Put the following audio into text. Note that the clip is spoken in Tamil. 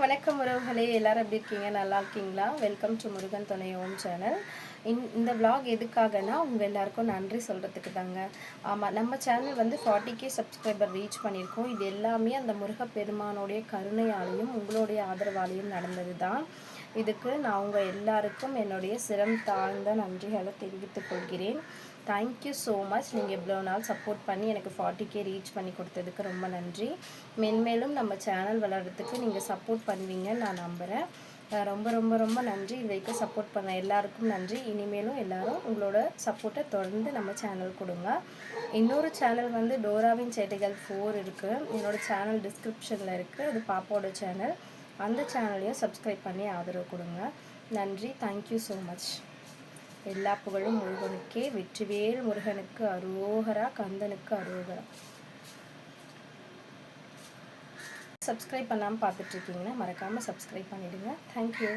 வணக்கம் உறவுகளே, எல்லாரும் எப்படி இருக்கீங்க? நல்லா இருக்கீங்களா? வெல்கம் டு முருகன் துணை ஓம் சேனல். இந்த vlog எதுக்காகனா உங்கள் எல்லாருக்கும் நன்றி சொல்கிறதுக்கு தாங்க. ஆமாம், நம்ம சேனல் வந்து 40K சப்ஸ்கிரைபர் ரீச் பண்ணியிருக்கோம். இது எல்லாமே அந்த முருகப்பெருமானுடைய கருணையாலையும் உங்களுடைய ஆதரவாலையும் நடந்தது தான். இதுக்கு நான் உங்கள் எல்லாருக்கும் என்னுடைய சிரம் தாழ்ந்த நன்றிகளை தெரிவித்துக் கொள்கிறேன். Thank you so much. நீங்கள் இவ்வளோ நாள் சப்போர்ட் பண்ணி எனக்கு 40K ரீச் பண்ணி கொடுத்ததுக்கு ரொம்ப நன்றி. மென்மேலும் நம்ம சேனல் வளர்கிறதுக்கு நீங்கள் சப்போர்ட் பண்ணுவீங்கன்னு நான் நம்புகிறேன். ரொம்ப ரொம்ப ரொம்ப நன்றி. இது வரைக்கும் சப்போர்ட் பண்ண எல்லாருக்கும் நன்றி. இனிமேலும் எல்லாரும் உங்களோட சப்போர்ட்டை தொடர்ந்து நம்ம சேனல் கொடுங்க. இன்னொரு சேனல் வந்து டோராவின் சேட்டைகள் 4 இருக்குது. என்னோடய சேனல் டிஸ்கிரிப்ஷனில் இருக்குது. அது பாப்பாவோட சேனல். அந்த சேனலையும் சப்ஸ்கிரைப் பண்ணி ஆதரவு கொடுங்க. நன்றி. Thank you so much. எல்லா புகழும் முருகனுக்கே. வெற்றிவேல் முருகனுக்கு அரோகரா, கந்தனுக்கு அரோகரா. சப்ஸ்கிரைப் பண்ணாமல் பார்த்துட்ருக்கீங்கன்னா மறக்காமல் சப்ஸ்கிரைப் பண்ணிவிடுங்க. தேங்க்யூ.